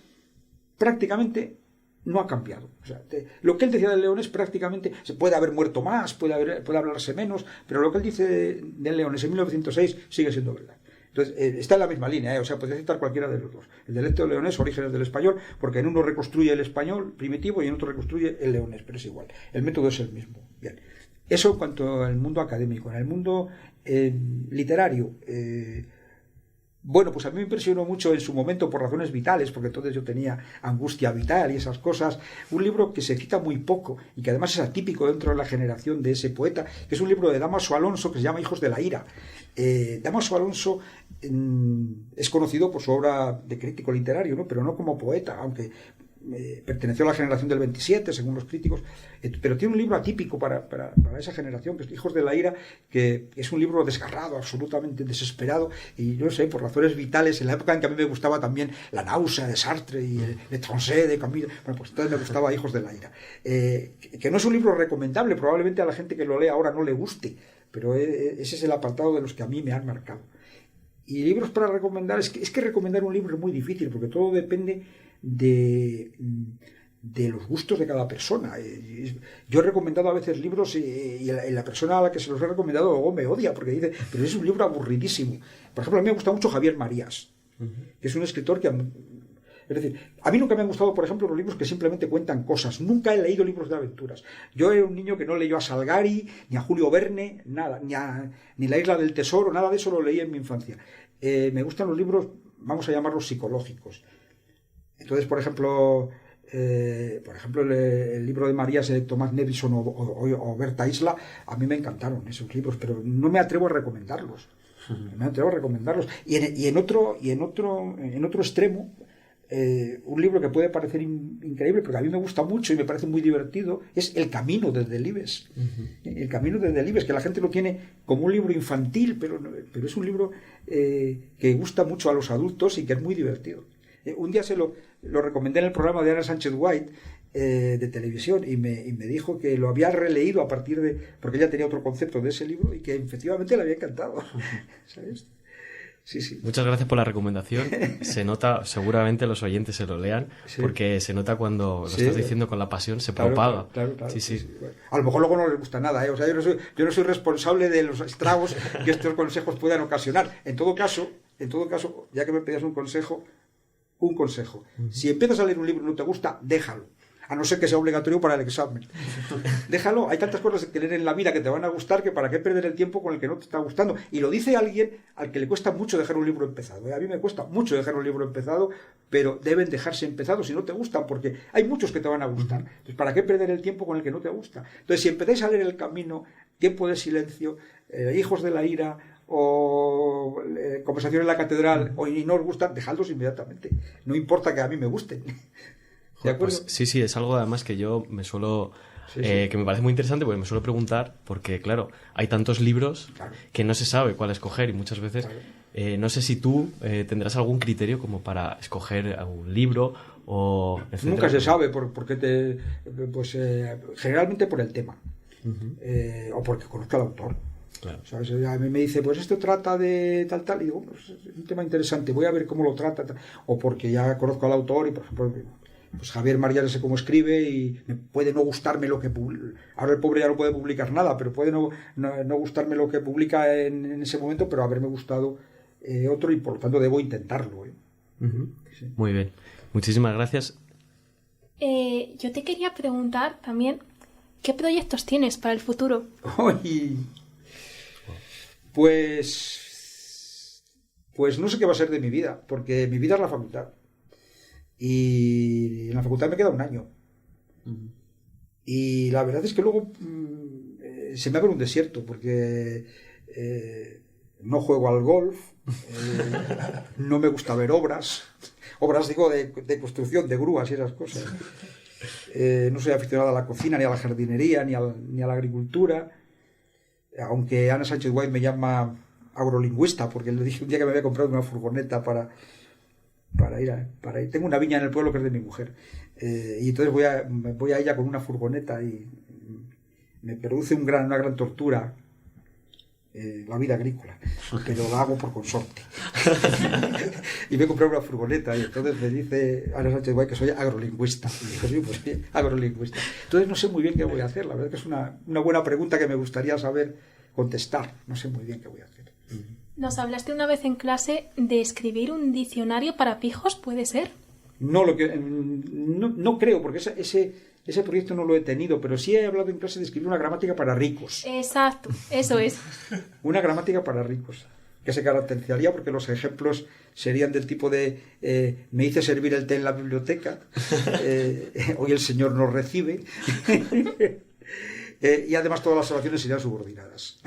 prácticamente no ha cambiado. O sea, lo que él decía del leonés prácticamente, se puede haber muerto más, puede hablarse menos, pero lo que él dice del leonés en 1906 sigue siendo verdad. Entonces, está en la misma línea, o sea, podría citar cualquiera de los dos. El dialecto leonés, orígenes del español, porque en uno reconstruye el español primitivo y en otro reconstruye el leonés, pero es igual. El método es el mismo. Bien. Eso en cuanto al mundo académico. En el mundo literario, bueno, pues a mí me impresionó mucho en su momento por razones vitales, porque entonces yo tenía angustia vital y esas cosas, un libro que se cita muy poco y que además es atípico dentro de la generación de ese poeta, que es un libro de Dámaso Alonso que se llama Hijos de la Ira. Dámaso Alonso es conocido por su obra de crítico literario, ¿no? Pero no como poeta, aunque perteneció a la generación del 27, según los críticos, pero tiene un libro atípico para esa generación, que es Hijos de la Ira, que es un libro desgarrado, absolutamente desesperado, y yo sé, por razones vitales, en la época en que a mí me gustaba también La náusea de Sartre y el Tronchet de Camille, bueno, pues entonces me gustaba Hijos de la Ira. Que no es un libro recomendable, probablemente a la gente que lo lea ahora no le guste, pero ese es el apartado de los que a mí me han marcado. Y libros para recomendar, es que recomendar un libro es muy difícil, porque todo depende de los gustos de cada persona. Yo he recomendado a veces libros y la persona a la que se los he recomendado luego me odia porque dice, pero es un libro aburridísimo. Por ejemplo, a mí me gusta mucho Javier Marías, que es un escritor que... Es decir, a mí nunca me han gustado, por ejemplo, los libros que simplemente cuentan cosas. Nunca he leído libros de aventuras. Yo era un niño que no leyó a Salgari, ni a Julio Verne, nada, ni La Isla del Tesoro, nada de eso lo leí en mi infancia. Me gustan los libros, vamos a llamarlos psicológicos. Entonces, por ejemplo, el libro de Marías de Tomás Nevison o Berta Isla, a mí me encantaron esos libros, pero no me atrevo a recomendarlos. Y en otro extremo, un libro que puede parecer increíble, pero que a mí me gusta mucho y me parece muy divertido, es El Camino de Delibes. El Camino de Delibes, que la gente lo tiene como un libro infantil, pero es un libro que gusta mucho a los adultos y que es muy divertido. Un día se lo recomendé en el programa de Ana Sánchez White de televisión y me dijo que lo había releído a partir de... porque ella tenía otro concepto de ese libro y que efectivamente le había encantado. ¿Sabes? Sí. Muchas gracias por la recomendación. Se nota, seguramente los oyentes se lo lean, porque se nota cuando lo estás diciendo con la pasión, se propaga. Claro. Sí. Bueno, a lo mejor luego no les gusta nada, O sea, yo no soy responsable de los estragos que estos consejos puedan ocasionar. En todo caso, ya que me pedías un consejo. Si empiezas a leer un libro y no te gusta, déjalo. A no ser que sea obligatorio para el examen. Déjalo. Hay tantas cosas que leer en la vida que te van a gustar que para qué perder el tiempo con el que no te está gustando. Y lo dice alguien al que le cuesta mucho dejar un libro empezado. A mí me cuesta mucho dejar un libro empezado, pero deben dejarse empezados si no te gustan, porque hay muchos que te van a gustar. Entonces, ¿para qué perder el tiempo con el que no te gusta? Entonces, si empezáis a leer El Camino, Tiempo de Silencio, Hijos de la Ira, o Conversación en la Catedral, y no os gustan, dejadlos inmediatamente. No importa que a mí me gusten. ¿De acuerdo? Pues sí, es algo además que yo me suelo... que me parece muy interesante, porque me suelo preguntar, porque claro, hay tantos libros que no se sabe cuál escoger y muchas veces no sé si tú tendrás algún criterio como para escoger un libro o... etcétera. Nunca se sabe, porque generalmente por el tema o porque conozco al autor. Claro. ¿Sabes? A mí me dice, pues esto trata de tal, y digo, pues es un tema interesante, voy a ver cómo lo trata, o porque ya conozco al autor y, por ejemplo, pues Javier Marías, no sé cómo escribe y puede no gustarme lo que publica. Ahora el pobre ya no puede publicar nada, pero puede no gustarme lo que publica en ese momento, pero haberme gustado otro y por lo tanto debo intentarlo. Sí. Muy bien. Muchísimas gracias. Yo te quería preguntar también, ¿qué proyectos tienes para el futuro? Pues no sé qué va a ser de mi vida, porque mi vida es la facultad. Y en la facultad me queda un año. Y la verdad es que luego se me abre un desierto, porque no juego al golf, no me gusta ver obras digo de construcción, de grúas y esas cosas. No soy aficionado a la cocina, ni a la jardinería, ni a la agricultura, aunque Ana Sánchez White me llama agrolingüista, porque le dije un día que me había comprado una furgoneta para ir. Tengo una viña en el pueblo que es de mi mujer, y entonces voy a ella con una furgoneta y me produce una gran tortura la vida agrícola, pero la hago por consorte. Y me he comprado una furgoneta y entonces me dice Ana Sánchez Guay que soy agrolingüista. Y digo, sí, pues sí, agrolingüista. Entonces no sé muy bien qué voy a hacer. La verdad que es una buena pregunta que me gustaría saber contestar. No sé muy bien qué voy a hacer. Nos hablaste una vez en clase de escribir un diccionario para pijos, ¿puede ser? No creo, porque ese proyecto no lo he tenido, pero sí he hablado en clase de escribir una gramática para ricos. Exacto, eso es. Una gramática para ricos, que se caracterizaría porque los ejemplos serían del tipo de me hice servir el té en la biblioteca, hoy el señor nos recibe, y además todas las oraciones serían subordinadas.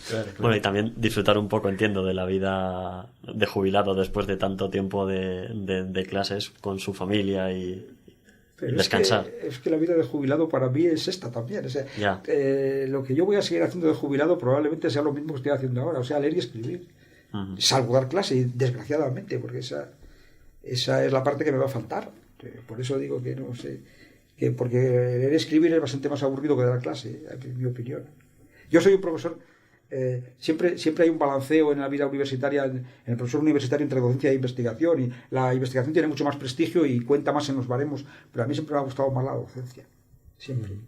Claro. Bueno, y también disfrutar un poco, entiendo, de la vida de jubilado después de tanto tiempo de clases con su familia y descansar. Es que la vida de jubilado para mí es esta también. O sea, lo que yo voy a seguir haciendo de jubilado probablemente sea lo mismo que estoy haciendo ahora, o sea, leer y escribir. Salvo dar clase, desgraciadamente, porque esa es la parte que me va a faltar. Por eso digo que no sé, porque leer y escribir es bastante más aburrido que dar clase, en mi opinión. Yo soy un profesor, siempre hay un balanceo en la vida universitaria, en el profesor universitario entre docencia e investigación, y la investigación tiene mucho más prestigio y cuenta más en los baremos, pero a mí siempre me ha gustado más la docencia, siempre.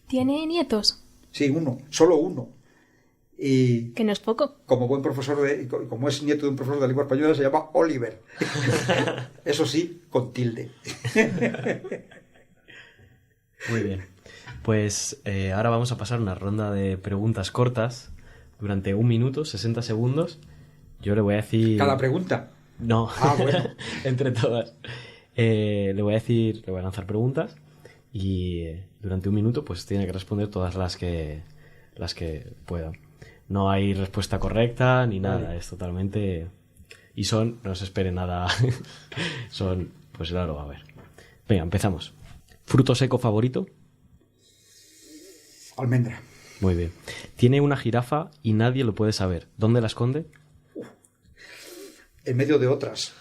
¿Tiene nietos? Sí, solo uno. Y que no es poco. Como buen profesor, como es nieto de un profesor de lengua española, se llama Oliver. Eso sí, con tilde. Muy bien. Pues ahora vamos a pasar una ronda de preguntas cortas durante 1 minuto, 60 segundos. Yo le voy a decir... ¿Cada pregunta? No, bueno. Entre todas. Le voy a lanzar preguntas y durante 1 minuto pues tiene que responder todas las que pueda. No hay respuesta correcta ni nada, vale. Es totalmente... Y no se espere nada. Pues claro, a ver. Venga, empezamos. ¿Fruto seco favorito? Almendra. Muy bien. Tiene una jirafa y nadie lo puede saber. ¿Dónde la esconde? En medio de otras.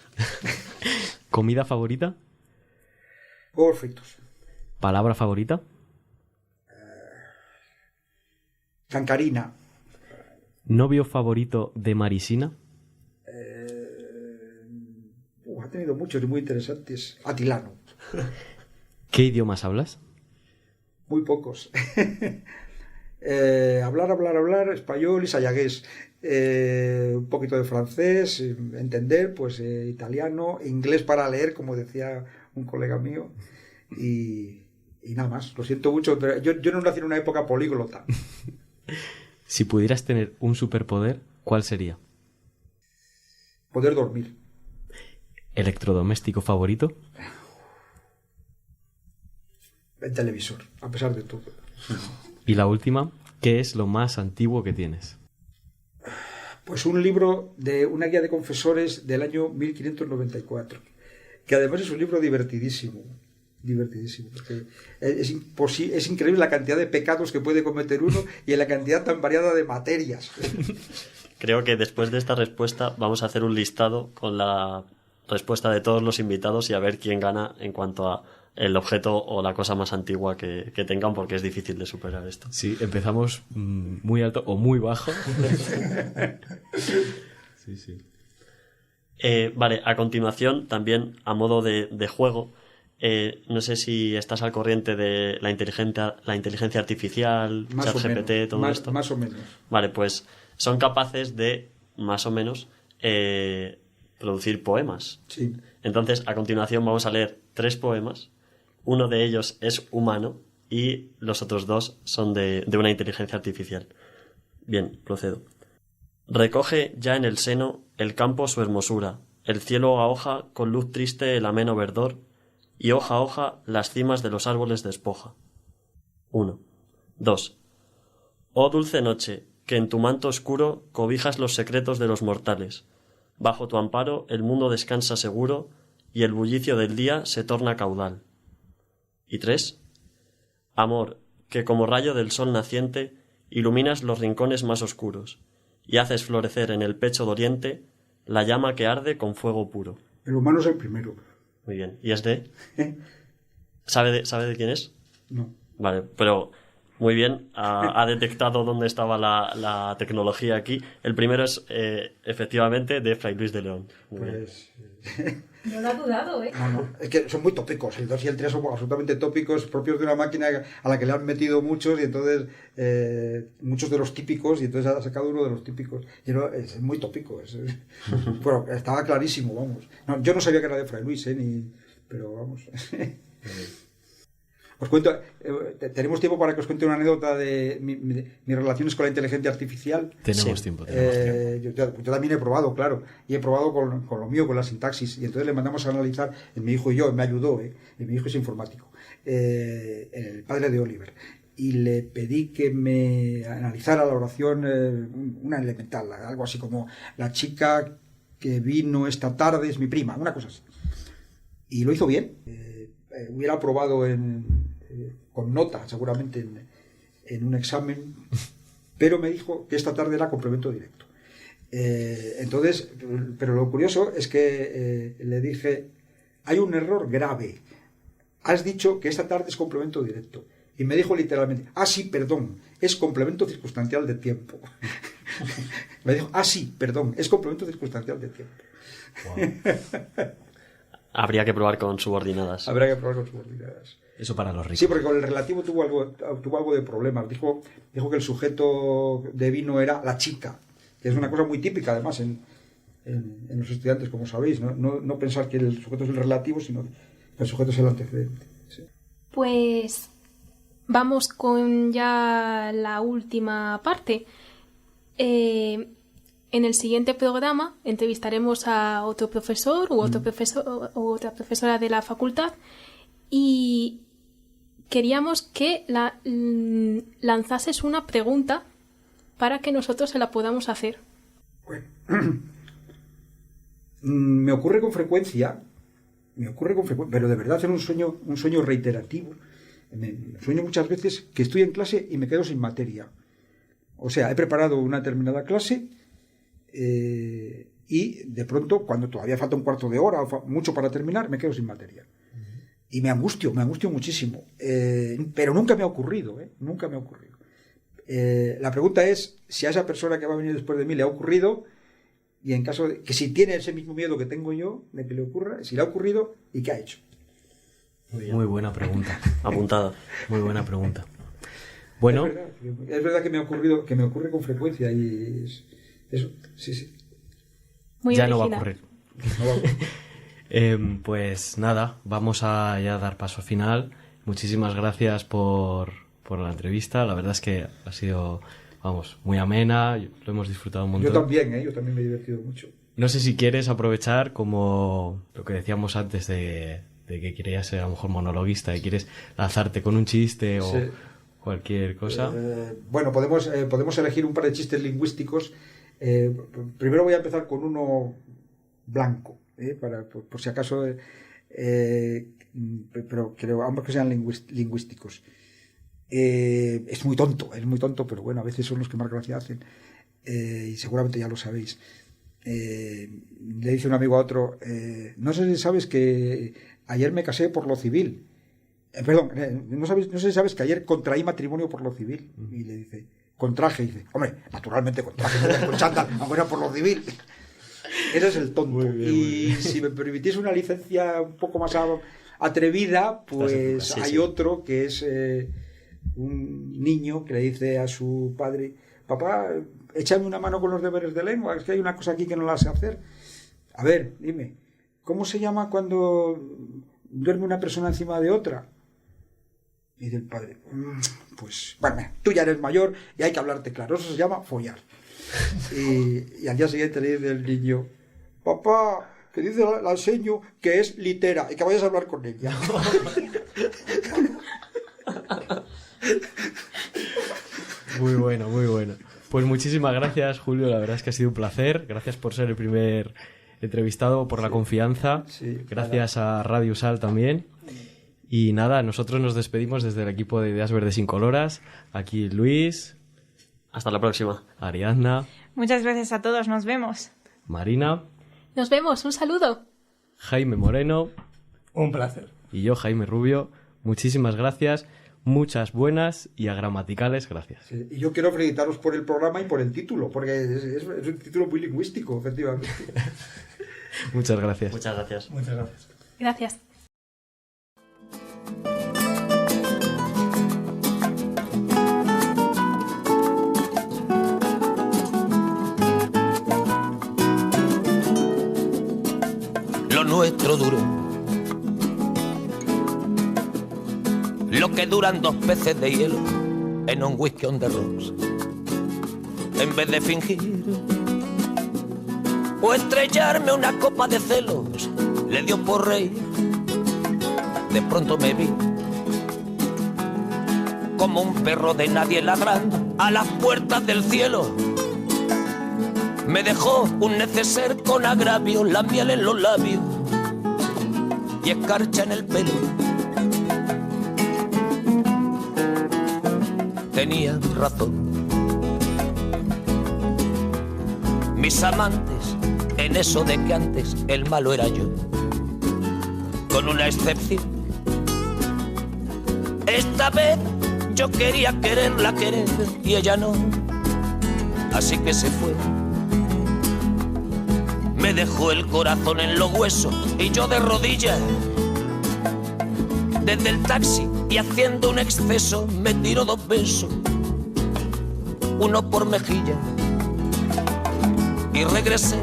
¿Comida favorita? Huevos fritos. ¿Palabra favorita? Cancarina. ¿Novio favorito de Marisina? Ha tenido muchos y muy interesantes. Atilano. ¿Qué idiomas hablas? Muy pocos. Hablar, español y sayagués. Un poquito de francés, entender, pues italiano, inglés para leer, como decía un colega mío, y nada más. Lo siento mucho, pero yo no nací en una época políglota. Si pudieras tener un superpoder, ¿cuál sería? Poder dormir. ¿Electrodoméstico favorito? El televisor, a pesar de todo. Y la última, ¿qué es lo más antiguo que tienes? Pues un libro de una guía de confesores del año 1594, que además es un libro divertidísimo, porque es increíble la cantidad de pecados que puede cometer uno y la cantidad tan variada de materias. Creo que después de esta respuesta vamos a hacer un listado con la respuesta de todos los invitados y a ver quién gana en cuanto a el objeto o la cosa más antigua que tengan, porque es difícil de superar esto. Sí, empezamos muy alto o muy bajo. Sí. Vale, a continuación, también a modo de juego, no sé si estás al corriente de la inteligencia artificial, ChatGPT, todo esto. Más o menos. Vale, pues son capaces de, más o menos, producir poemas. Sí. Entonces, a continuación vamos a leer 3 poemas. Uno de ellos es humano y los otros 2 son de una inteligencia artificial. Bien, procedo. Recoge ya en el seno el campo su hermosura, el cielo a hoja con luz triste el ameno verdor, y hoja a hoja las cimas de los árboles despoja. 1. 2. Oh dulce noche, que en tu manto oscuro cobijas los secretos de los mortales. Bajo tu amparo el mundo descansa seguro, y el bullicio del día se torna caudal. Y 3. Amor, que como rayo del sol naciente iluminas los rincones más oscuros, y haces florecer en el pecho doliente la llama que arde con fuego puro. El humano es el primero. Muy bien. ¿Y es de? ¿Sabe de quién es? No. Vale, pero muy bien. Ha detectado dónde estaba la tecnología aquí. El primero es, efectivamente, de Fray Luis de León. Muy bien. No lo ha dudado, ¿eh? No, es que son muy tópicos. El 2 y el 3 son absolutamente tópicos, propios de una máquina a la que le han metido muchos, y entonces muchos de los típicos, y entonces ha sacado uno de los típicos. Y es muy tópico. Bueno, estaba clarísimo, vamos. No, yo no sabía que era de Fray Luis, pero vamos. Os cuento, tenemos tiempo para que os cuente una anécdota de mis relaciones con la inteligencia artificial. Tenemos tiempo. Yo también he probado, claro, y he probado con lo mío, con la sintaxis, y entonces le mandamos a analizar, mi hijo y yo, me ayudó, y mi hijo es informático, el padre de Oliver, y le pedí que me analizara la oración, una elemental, algo así como: la chica que vino esta tarde es mi prima, una cosa así. Y lo hizo bien. Hubiera aprobado con nota, seguramente, en un examen, pero me dijo que esta tarde era complemento directo. Entonces, pero lo curioso es que le dije: hay un error grave. Has dicho que esta tarde es complemento directo. Y me dijo literalmente: sí, perdón, es complemento circunstancial de tiempo. Me dijo: sí, perdón, es complemento circunstancial de tiempo. Wow. Habría que probar con subordinadas. Habrá que probar con subordinadas. Eso para los ricos. Sí, porque con el relativo tuvo algo de problemas. Dijo que el sujeto de vino era la chica, que es una cosa muy típica, además, en los estudiantes, como sabéis. No pensar que el sujeto es el relativo, sino que el sujeto es el antecedente. Sí. Pues vamos con ya la última parte. En el siguiente programa entrevistaremos a otro profesor u otro profesor u otra profesora de la facultad, y queríamos que lanzases una pregunta para que nosotros se la podamos hacer. Bueno, me ocurre con frecuencia, pero de verdad es un sueño reiterativo. Sueño muchas veces que estoy en clase y me quedo sin materia. O sea, he preparado una determinada clase, y de pronto, cuando todavía falta un cuarto de hora o mucho para terminar, me quedo sin materia. Y me angustio muchísimo. Pero nunca me ha ocurrido, nunca me ha ocurrido. La pregunta es si a esa persona que va a venir después de mí le ha ocurrido, y en caso de que, si tiene ese mismo miedo que tengo yo de que le ocurra, si le ha ocurrido y qué ha hecho. Muy buena pregunta. Apuntada. Muy buena pregunta. Bueno, es verdad que me ocurre con frecuencia, y eso, sí. Muy ya original. no va a ocurrir. Pues nada, vamos a ya dar paso final. Muchísimas gracias por la entrevista. La verdad es que ha sido, muy amena. Lo hemos disfrutado un montón. Yo también me he divertido mucho. No sé si quieres aprovechar, como lo que decíamos antes de que querías ser a lo mejor monologuista y quieres lanzarte con un chiste o cualquier cosa. Bueno, podemos elegir un par de chistes lingüísticos. Primero voy a empezar con uno blanco, por si acaso, pero creo ambos que sean lingüísticos. Es muy tonto, pero bueno, a veces son los que más gracia hacen, y seguramente ya lo sabéis. Le dice un amigo a otro: no sé si sabes que ayer me casé por lo civil. No sé si sabes que ayer contraí matrimonio por lo civil. Y le dice: contraje. Y dice: hombre, naturalmente contraje con chándal, aunque era por lo civil. Ese es el tonto. Muy bien. Si me permitís una licencia un poco más atrevida, pues hay otro que es un niño que le dice a su padre: papá, échame una mano con los deberes de lengua, es que hay una cosa aquí que no la sé hacer. A ver, dime, ¿cómo se llama cuando duerme una persona encima de otra? Y dice el padre, pues, bueno, tú ya eres mayor y hay que hablarte claro, eso se llama follar. Y al día siguiente le dice el niño, papá, que dice la enseño que es litera y que vayas a hablar con ella. Muy bueno, muy bueno. Pues muchísimas gracias, Julio, la verdad es que ha sido un placer. Gracias por ser el primer entrevistado, por la confianza. Gracias a Radio Sal también. Y nada, nosotros nos despedimos desde el equipo de Ideas Verdes Incoloras. Aquí Luis. Hasta la próxima. Ariadna. Muchas gracias a todos, nos vemos. Marina. Nos vemos, un saludo. Jaime Moreno. Un placer. Y yo, Jaime Rubio. Muchísimas gracias. Muchas buenas y agramaticales gracias. Sí, y yo quiero felicitaros por el programa y por el título, porque es un título muy lingüístico, efectivamente. Muchas gracias. Muchas gracias. Muchas gracias. Gracias. Lo nuestro duro, lo que duran 2 peces de hielo en un whisky on the rocks. En vez de fingir o estrellarme una copa de celos, le dio por reír. De pronto me vi como un perro de nadie ladrando a las puertas del cielo. Me dejó un neceser con agravio, la miel en los labios y escarcha en el pelo. Tenía razón. Mis amantes, en eso de que antes el malo era yo, con una excepción. Esta vez yo quería quererla querer y ella no, así que se fue. Me dejó el corazón en los huesos y yo de rodillas. Desde el taxi y haciendo un exceso me tiró 2 besos, uno por mejilla. Y regresé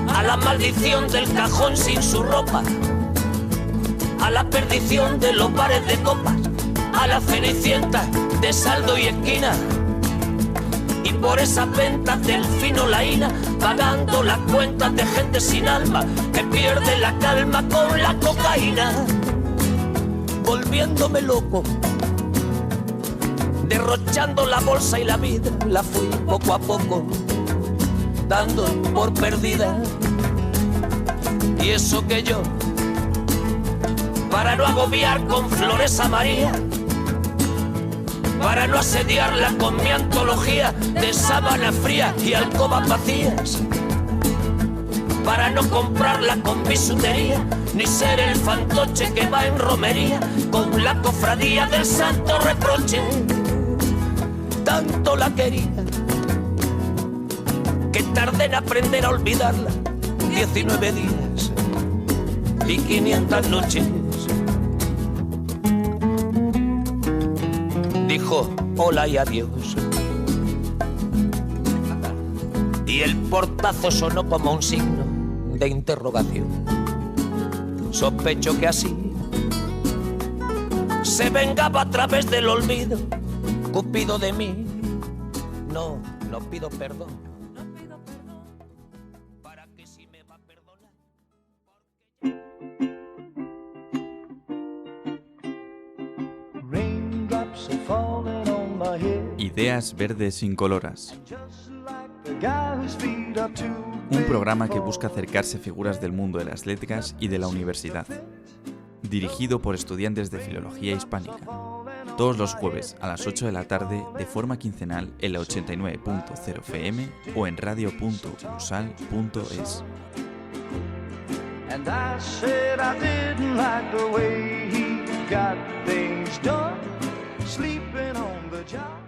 a la maldición del cajón sin su ropa, a la perdición de los bares de copas, a la cenicienta de saldo y esquina. Y por esas ventas del fino laína, pagando las cuentas de gente sin alma que pierde la calma con la cocaína. Volviéndome loco, derrochando la bolsa y la vida, la fui poco a poco dando por perdida. Y eso que yo, para no agobiar con flores a María, para no asediarla con mi antología de sábana fría y alcobas vacías, para no comprarla con bisutería, ni ser el fantoche que va en romería con la cofradía del santo reproche. Tanto la quería que tardé en aprender a olvidarla 19 días y 500 noches. Dijo hola y adiós, y el portazo sonó como un signo de interrogación. Sospecho que así se vengaba a través del olvido Cupido de mí. No pido perdón, para que si me va a perdonar. Ideas Verdes Incoloras. Un programa que busca acercarse a figuras del mundo de las letras y de la universidad. Dirigido por estudiantes de Filología Hispánica. Todos los jueves a las 8 de la tarde de forma quincenal en la 89.0 FM o en radio.usal.es. And I said I didn't like the way he got things done, sleeping on the job.